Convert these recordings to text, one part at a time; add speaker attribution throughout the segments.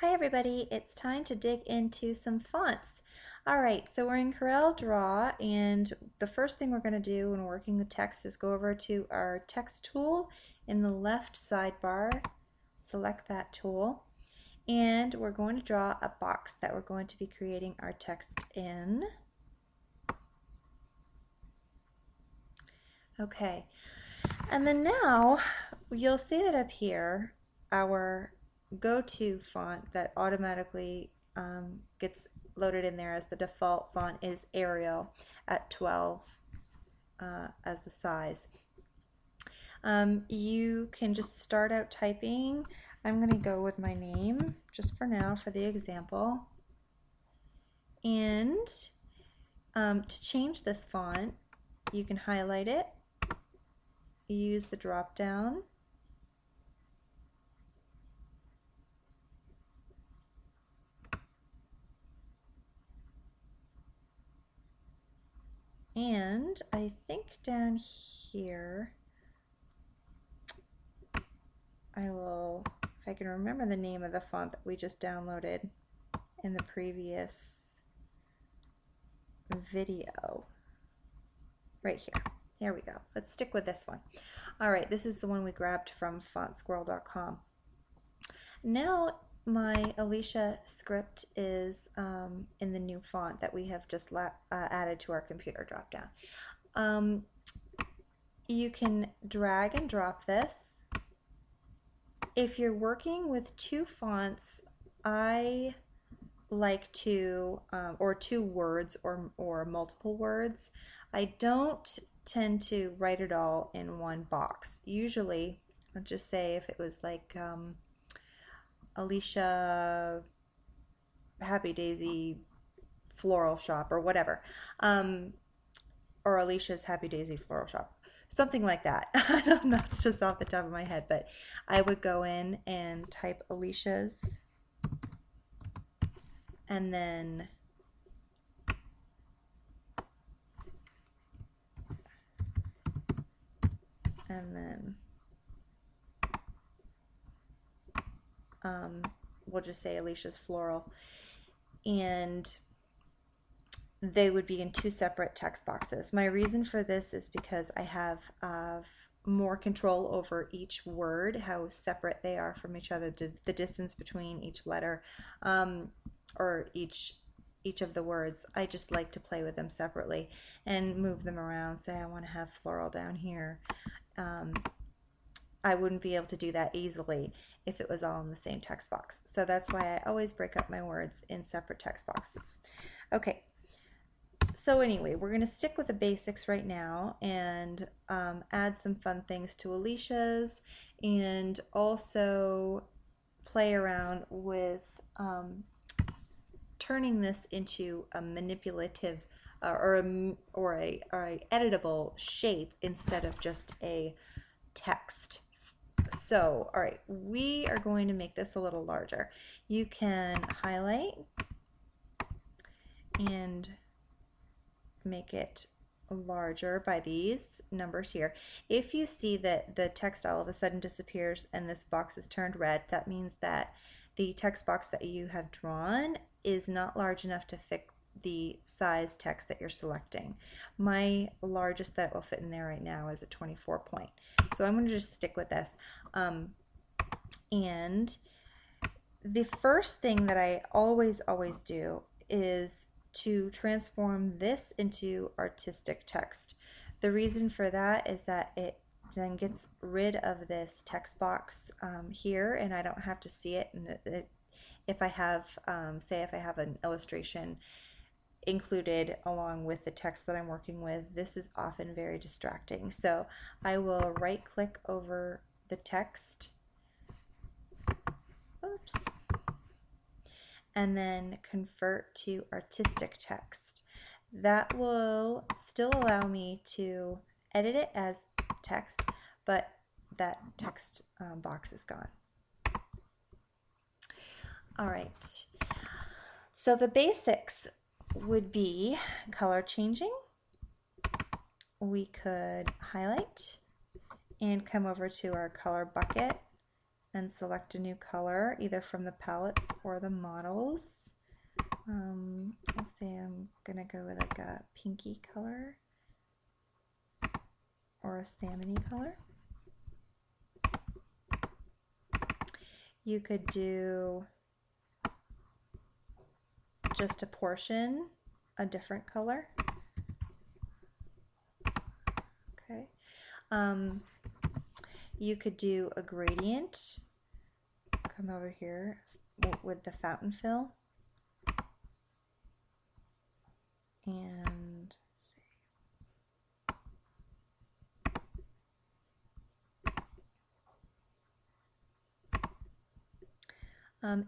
Speaker 1: Hi everybody, it's time to dig into some fonts. Alright, so we're in Corel Draw, and the first thing we're going to do when working with text is go over to our text tool in the left sidebar, select that tool, and we're going to draw a box that we're going to be creating our text in. Okay, and then now you'll see that up here our go-to font that automatically gets loaded in there as the default font is Arial at 12 as the size. You can just start out typing. I'm going to go with my name just for now for the example. And to change this font, you can highlight it, use the drop down, and I think down here I will, if I can remember the name of the font that we just downloaded in the previous video, right here. Here we go. Let's stick with this one. Alright, this is the one we grabbed from fontsquirrel.com. Now my Alicia script is in the new font that we have just added to our computer drop down. You can drag and drop this. If you're working with two fonts, I like to, or two words or multiple words, I don't tend to write it all in one box. Usually, I'll just say if it was like Alicia Happy Daisy Floral Shop or whatever, or Alicia's Happy Daisy Floral Shop, something like that. I don't know, it's just off the top of my head, but I would go in and type Alicia's and then we'll just say Alicia's Floral, and they would be in two separate text boxes. My reason for this is because I have more control over each word, how separate they are from each other, the distance between each letter, or each of the words. I just like to play with them separately and move them around. Say I want to have floral down here. I wouldn't be able to do that easily if it was all in the same text box. So that's why I always break up my words in separate text boxes. Okay, so anyway, we're going to stick with the basics right now and add some fun things to Alicia's, and also play around with turning this into a manipulative or a editable shape instead of just a text. So, all right, we are going to make this a little larger. You can highlight and make it larger by these numbers here. If you see that the text all of a sudden disappears and this box is turned red, that means that the text box that you have drawn is not large enough to fit the size text that you're selecting. My largest that will fit in there right now is a 24 point. So I'm going to just stick with this. And the first thing that I always do is to transform this into artistic text. The reason for that is that it then gets rid of this text box here, and I don't have to see it. And if I have, say if I have an illustration included along with the text that I'm working with, this is often very distracting. So I will right click over the text, oops, and then convert to artistic text. That will still allow me to edit it as text, but that text box is gone. All right, so the basics would be color changing. We could highlight and come over to our color bucket and select a new color, either from the palettes or the models. I'll say I'm going to go with like a pinky color or a salmony color. You could do just a portion, a different color. Okay. You could do a gradient. Come over here with the fountain fill. And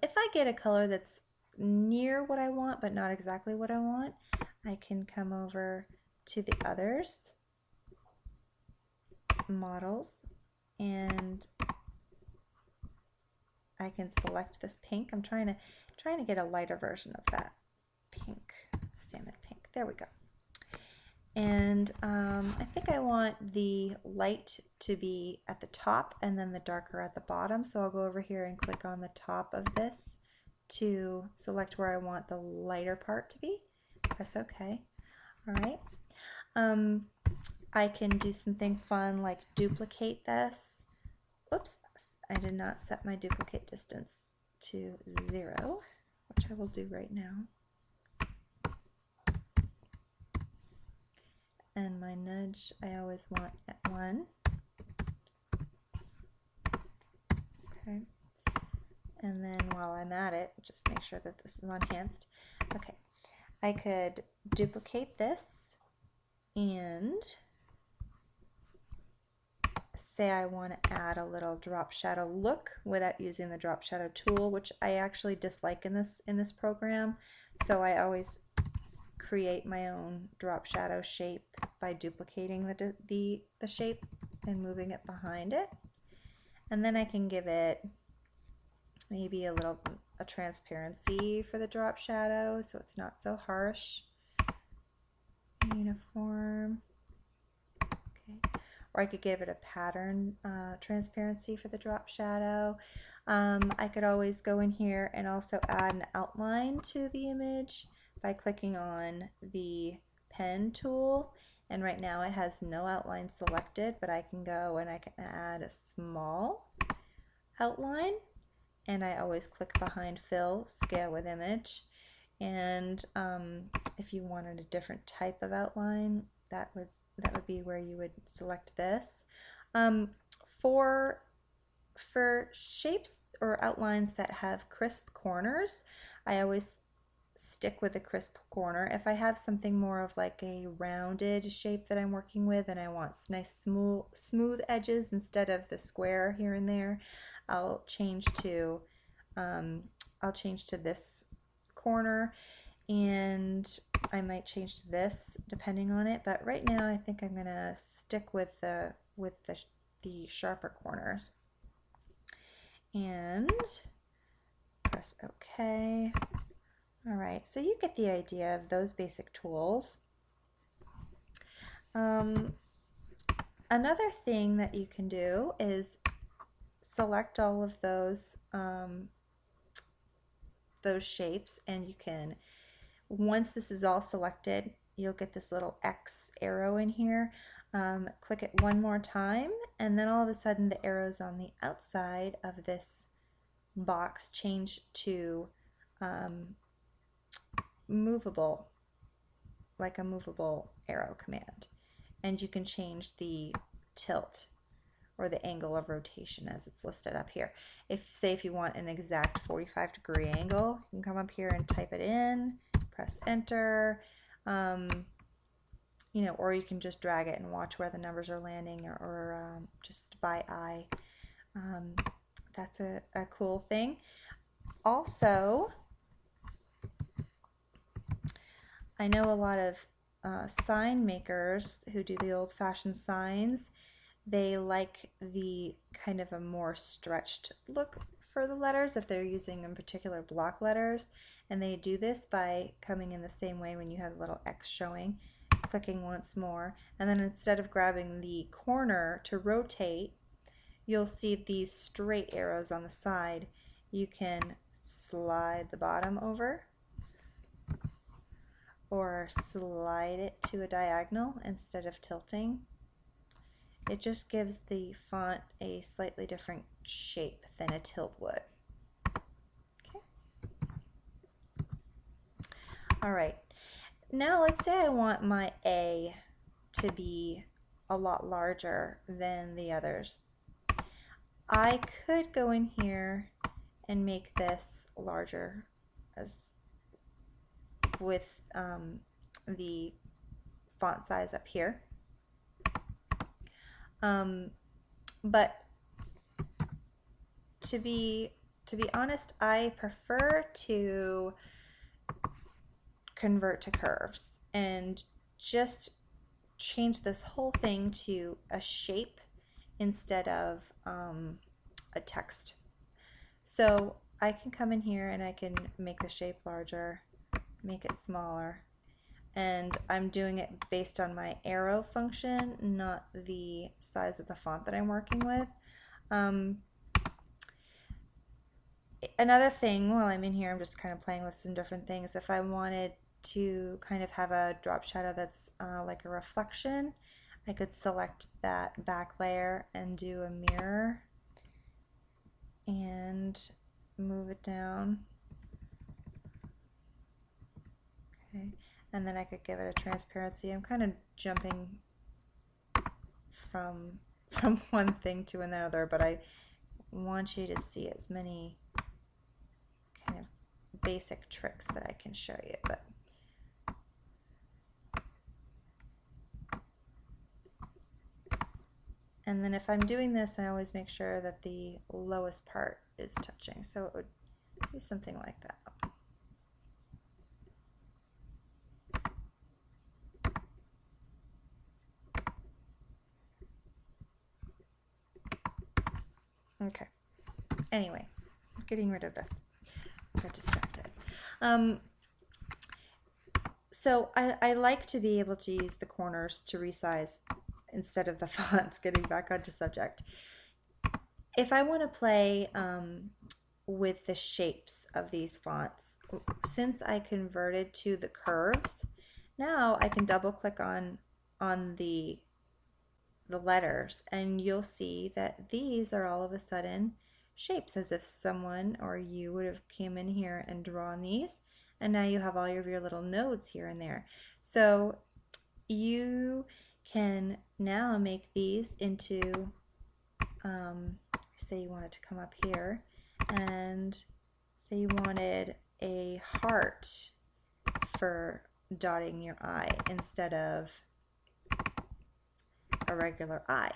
Speaker 1: if I get a color that's near what I want but not exactly what I want, I can come over to the others, models, and I can select this pink. I'm trying to get a lighter version of that pink, salmon pink. There we go. And I think I want the light to be at the top and then the darker at the bottom. So I'll go over here and click on the top of this to select where I want the lighter part to be. Press OK. All right. I can do something fun like duplicate this. Oops, I did not set my duplicate distance to 0, which I will do right now. And my nudge I always want at 1. Okay. And then while I'm at it, just make sure that this is enhanced. Okay. I could duplicate this and say I want to add a little drop shadow look without using the drop shadow tool, which I actually dislike in this program. So I always create my own drop shadow shape by duplicating the shape and moving it behind it. And then I can give it maybe a transparency for the drop shadow so it's not so harsh. Uniform. Okay. Or I could give it a pattern transparency for the drop shadow. I could always go in here and also add an outline to the image by clicking on the pen tool, and right now it has no outline selected, but I can go and I can add a small outline, and I always click behind fill, scale with image, and if you wanted a different type of outline, that would be where you would select this. For shapes or outlines that have crisp corners, I always stick with a crisp corner. If I have something more of like a rounded shape that I'm working with and I want nice smooth edges instead of the square here and there, I'll change to this corner, and I might change to this depending on it, but right now I think I'm gonna stick with the sharper corners and press OK. Alright, so you get the idea of those basic tools. Another thing that you can do is select all of those shapes, and you can, once this is all selected, you'll get this little X arrow in here. Click it one more time, and then all of a sudden the arrows on the outside of this box change to movable, like a movable arrow command, and you can change the tilt or the angle of rotation as it's listed up here. If you want an exact 45-degree angle, you can come up here and type it in, press enter, or you can just drag it and watch where the numbers are landing, or just by eye. That's a cool thing. Also, I know a lot of sign makers who do the old-fashioned signs. They like the kind of a more stretched look for the letters if they're using in particular block letters, and they do this by coming in the same way when you have a little X showing, clicking once more, and then instead of grabbing the corner to rotate, you'll see these straight arrows on the side. You can slide the bottom over or slide it to a diagonal instead of tilting. It just gives the font a slightly different shape than a tilt would. Okay. All right. Now let's say I want my A to be a lot larger than the others. I could go in here and make this larger as with the font size up here. But to be honest, I prefer to convert to curves and just change this whole thing to a shape instead of a text. So I can come in here and I can make the shape larger, make it smaller, and I'm doing it based on my arrow function, not the size of the font that I'm working with. Another thing while I'm in here, I'm just kind of playing with some different things. If I wanted to kind of have a drop shadow that's like a reflection, I could select that back layer and do a mirror and move it down. Okay, and then I could give it a transparency. I'm kind of jumping from one thing to another, but I want you to see as many kind of basic tricks that I can show you. But and then if I'm doing this, I always make sure that the lowest part is touching. So it would be something like that. Okay. Anyway, getting rid of this. I got distracted. So I like to be able to use the corners to resize instead of the fonts, getting back onto subject. If I want to play with the shapes of these fonts, since I converted to the curves, now I can double click on the letters and you'll see that these are all of a sudden shapes, as if someone or you would have came in here and drawn these, and now you have all of your little nodes here and there. So you can now make these into, say you wanted to come up here and say you wanted a heart for dotting your I instead of a regular I.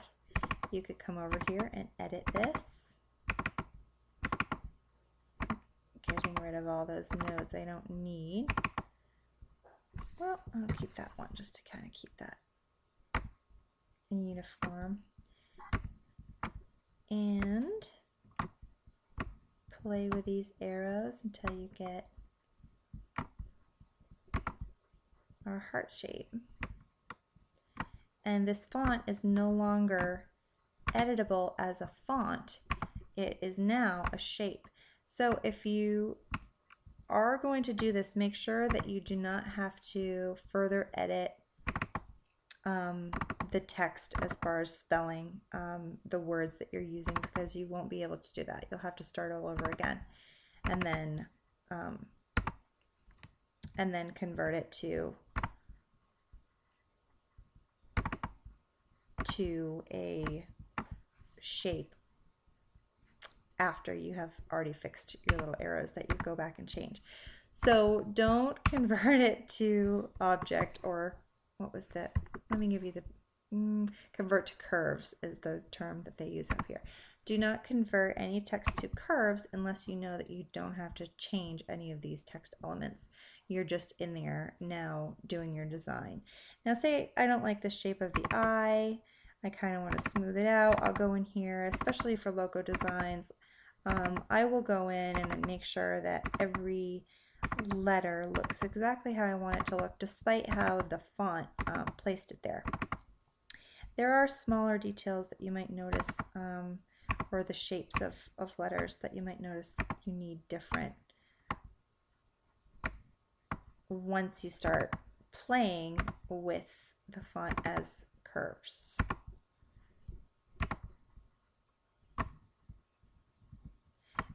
Speaker 1: You could come over here and edit this, getting rid of all those nodes I don't need. Well, I'll keep that one just to kind of keep that uniform. And play with these arrows until you get our heart shape. And this font is no longer editable as a font. It is now a shape. So if you are going to do this, make sure that you do not have to further edit the text as far as spelling the words that you're using, because you won't be able to do that. You'll have to start all over again and then convert it to a shape after you have already fixed your little arrows that you go back and change. So don't convert it to object, or what was that? Let me give you the convert to curves is the term that they use up here. Do not convert any text to curves unless you know that you don't have to change any of these text elements. You're just in there now doing your design. Now say I don't like the shape of the eye. I kind of want to smooth it out. I'll go in here, especially for logo designs. I will go in and make sure that every letter looks exactly how I want it to look, despite how the font placed it there. There are smaller details that you might notice or the shapes of letters that you might notice you need different once you start playing with the font as curves.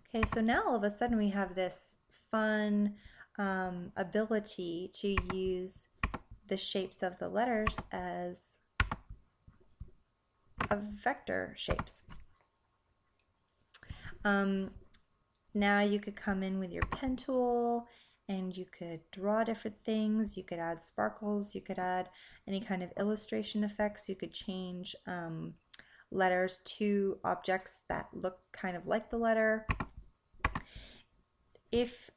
Speaker 1: Okay, so now all of a sudden we have this fun ability to use the shapes of the letters as vector shapes. Now you could come in with your pen tool and you could draw different things. You could add sparkles, you could add any kind of illustration effects, you could change letters to objects that look kind of like the letter. If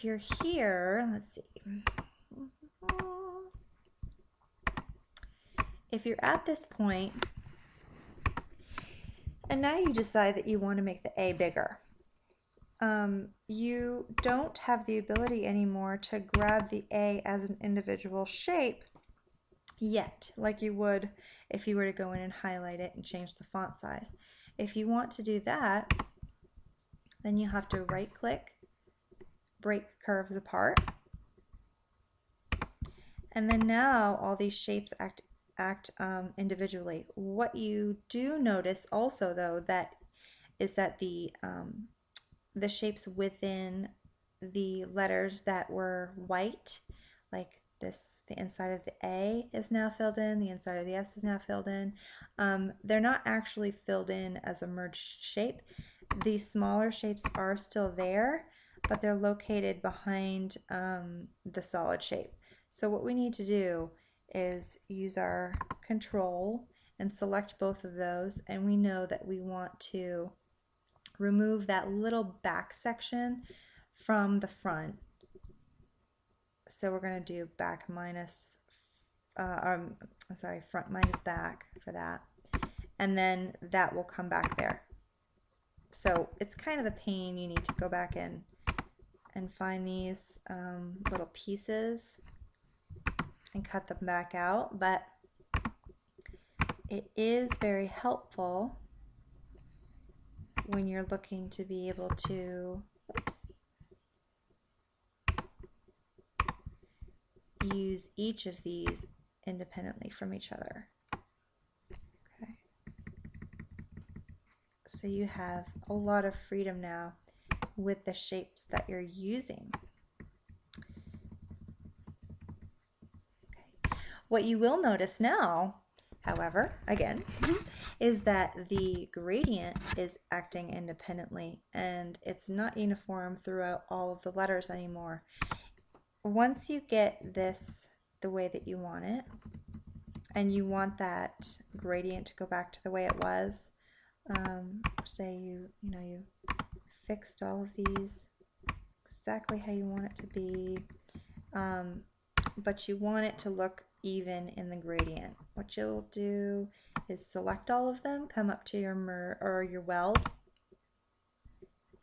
Speaker 1: you're here, let's see. If you're at this point, and now you decide that you want to make the A bigger, you don't have the ability anymore to grab the A as an individual shape yet, like you would if you were to go in and highlight it and change the font size. If you want to do that, then you have to right click, break curves apart, and then now all these shapes act individually. What you do notice also, though, is that the shapes within the letters that were white, like this, the inside of the A is now filled in, the inside of the S is now filled in. They're not actually filled in as a merged shape. These smaller shapes are still there, but they're located behind the solid shape. So what we need to do is use our control and select both of those, and we know that we want to remove that little back section from the front. So we're going to do back minus, front minus back for that, and then that will come back there. So it's kind of a pain. You need to go back in and find these little pieces and cut them back out, but it is very helpful when you're looking to be able to use each of these independently from each other. Okay. So you have a lot of freedom now with the shapes that you're using. Okay. What you will notice now, however, again, is that the gradient is acting independently and it's not uniform throughout all of the letters anymore. Once you get this the way that you want it, and you want that gradient to go back to the way it was, say you fixed all of these exactly how you want it to be, but you want it to look even in the gradient. What you'll do is select all of them, come up to your weld,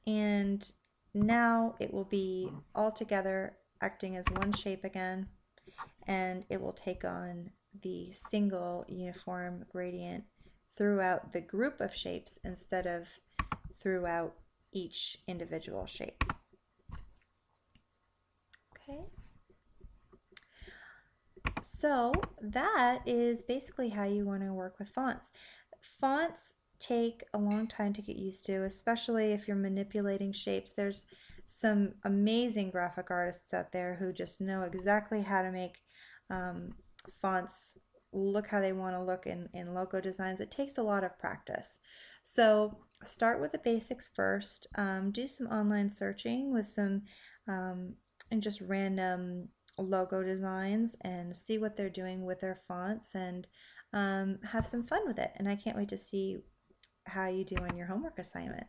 Speaker 1: and now it will be all together acting as one shape again, and it will take on the single uniform gradient throughout the group of shapes instead of throughout each individual shape. Okay. So that is basically how you want to work with fonts. Fonts take a long time to get used to, especially if you're manipulating shapes. There's some amazing graphic artists out there who just know exactly how to make fonts look how they want to look in logo designs. It takes a lot of practice. So start with the basics first. Do some online searching with some and just random logo designs and see what they're doing with their fonts, and have some fun with it. And I can't wait to see how you do on your homework assignment.